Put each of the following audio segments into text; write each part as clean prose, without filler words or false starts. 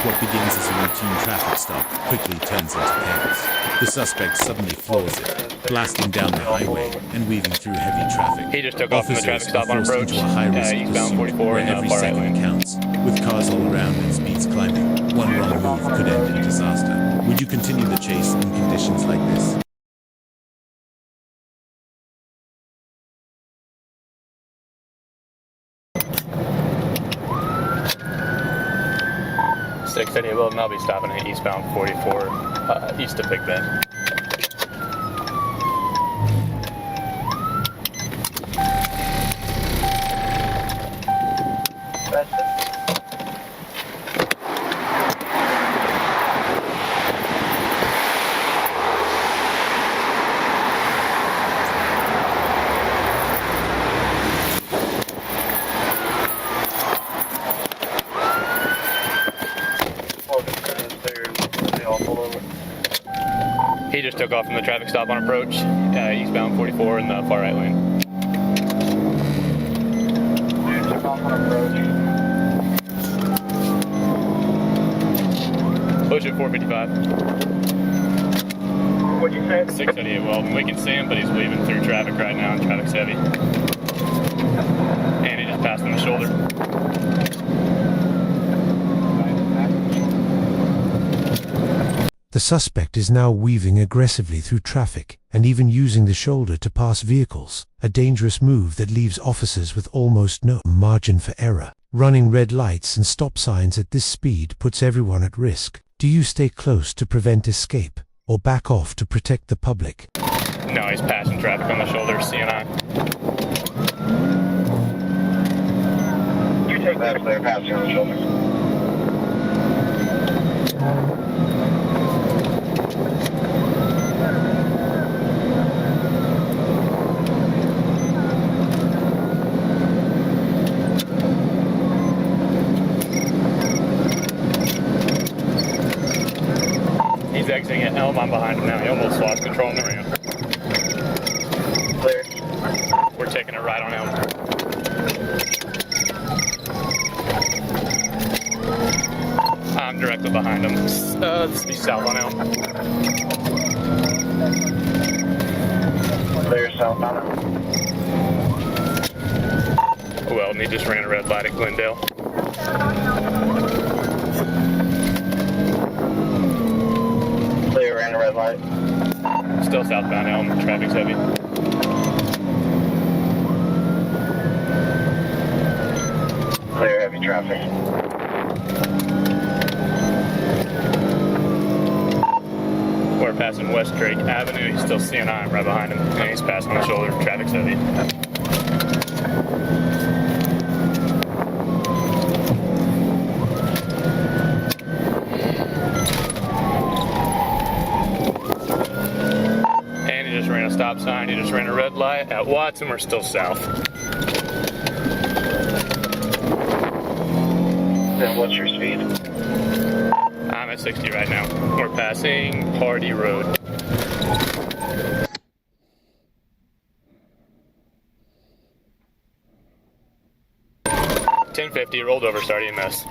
What begins as a routine traffic stop quickly turns into chaos. The suspect suddenly floors it, blasting down the highway and weaving through heavy traffic. He just took off from the traffic stop on Officers are approach. forced into a high-risk Eastbound pursuit 44 where in the every far right second lane. counts. With cars all around and speeds climbing, one wrong move could end in disaster. Would you continue the chase in conditions like this? 630 will now be stopping at eastbound 44 east of Big Bend. He just took off from the traffic stop on approach, eastbound 44 in the far right lane. Dude took off on approach. Push at 455. What'd you say? 638 Weldon. We can see him, but he's weaving through traffic right now, and traffic's heavy. And he just passed on the shoulder. The suspect is now weaving aggressively through traffic and even using the shoulder to pass vehicles, a dangerous move that leaves officers with almost no margin for error. Running red lights and stop signs at this speed puts everyone at risk. Do you stay close to prevent escape, or back off to protect the public? No, he's passing traffic on the shoulder, CNI. You take that clear, passing on the shoulder. He's exiting at Elm. I'm behind him now. He almost lost control on the ramp. Clear. We're taking it right on Elm. I'm directly behind him. Let's be south on Elm. Clear southbound. Well, he just ran a red light at Glendale. Clear, ran a red light. Still southbound Elm. Traffic's heavy. Clear, heavy traffic. We're passing West Drake Avenue. He's still CNI. I'm right behind him. And he's passing on the shoulder. Traffic's heavy. And he just ran a stop sign. He just ran a red light at Watson. We're still south. Then what's your speed? I'm at 60 right now. We're passing Party Road. .1050 rolled over starting EMS.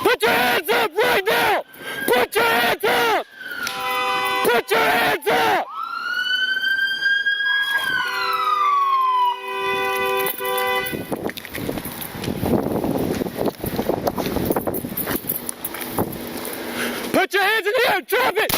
Put your hands up right now! Put your hands up! Put your hands up! Put your hands in the air, traffic!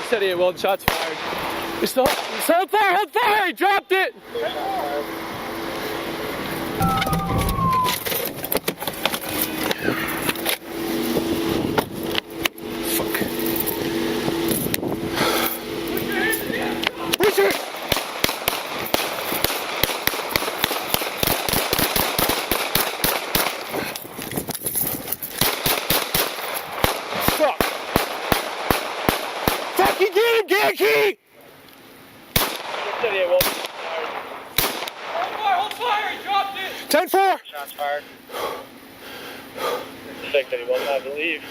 Steady, well, shots fired. It's hold fire, hold fire! He dropped it! Fuck. Push it! Fuck! Fucking get him, Yankee! Steady, well, fired. 10-4. Shots fired. 681, I believe.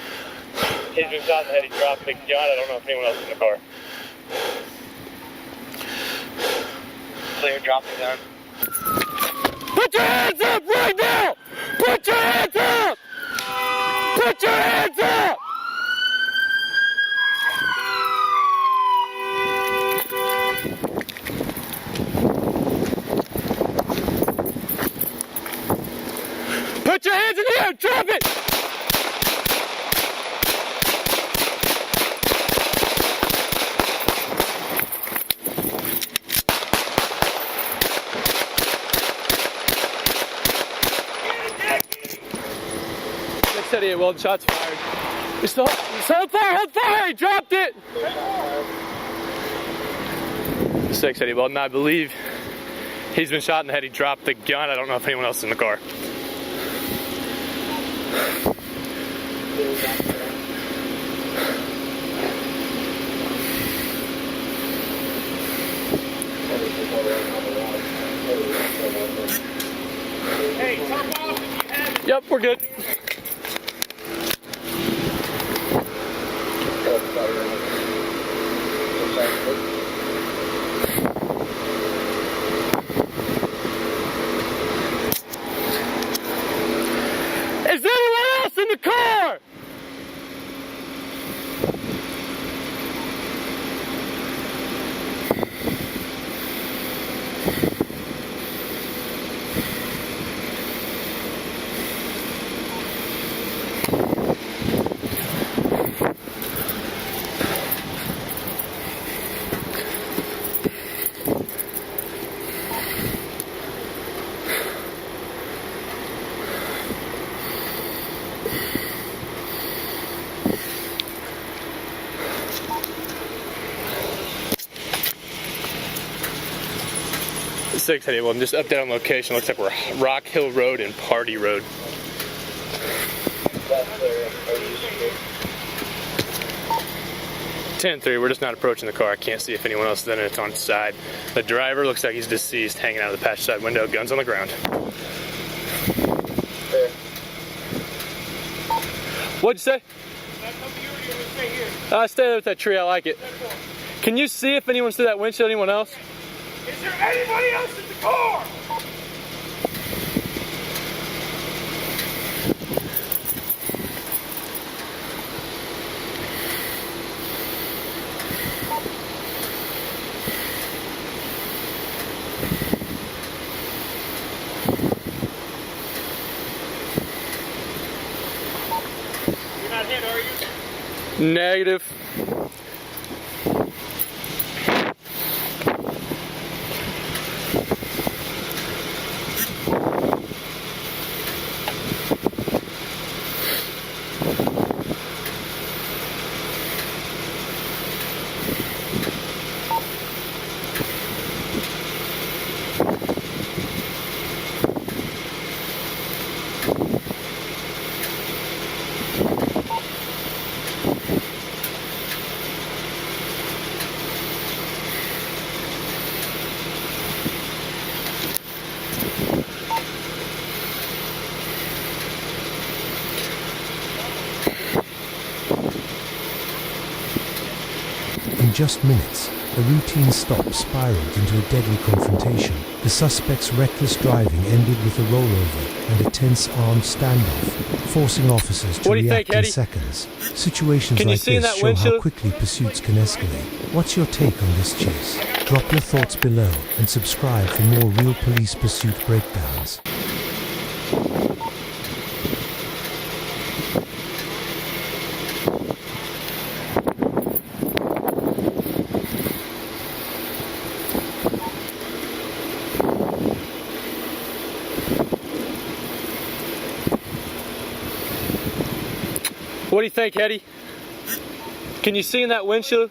He's been shot in the head. He dropped the gun. I don't know if anyone else is in the car. Clear, drop the gun. Put your hands up right now! Put your hands up! Put your hands up! Put your hands in the air! Drop it! Said he had weld shots fired. It's hold fire, hold fire! He dropped it! 681, and I believe he's been shot in the head. He dropped the gun. I don't know if anyone else is in the car. Hey, top off if you have it. Yep, we're good. Is there anyone else in the car? Six anyone, just update on location. Looks like we're Rock Hill Road and Party Road. That's clear. Are you secure? 10-3, we're just not approaching the car. I can't see if anyone else is in it. It's on its side. The driver looks like he's deceased, hanging out of the passenger side window, guns on the ground. Clear. What'd you say? Stay there with that tree, I like it. Can you see if anyone's through that windshield, anyone else? Is there anybody else in the car? You're not hit, are you? Negative. In just minutes, a routine stop spiraled into a deadly confrontation. The suspect's reckless driving ended with a rollover and a tense armed standoff, forcing officers to What do you react think, in Eddie? seconds. Situations Can you like see in this that show how windshield? quickly pursuits can escalate. What's your take on this chase? Drop your thoughts below and subscribe for more real police pursuit breakdowns. What do you think, Eddie? Can you see in that windshield?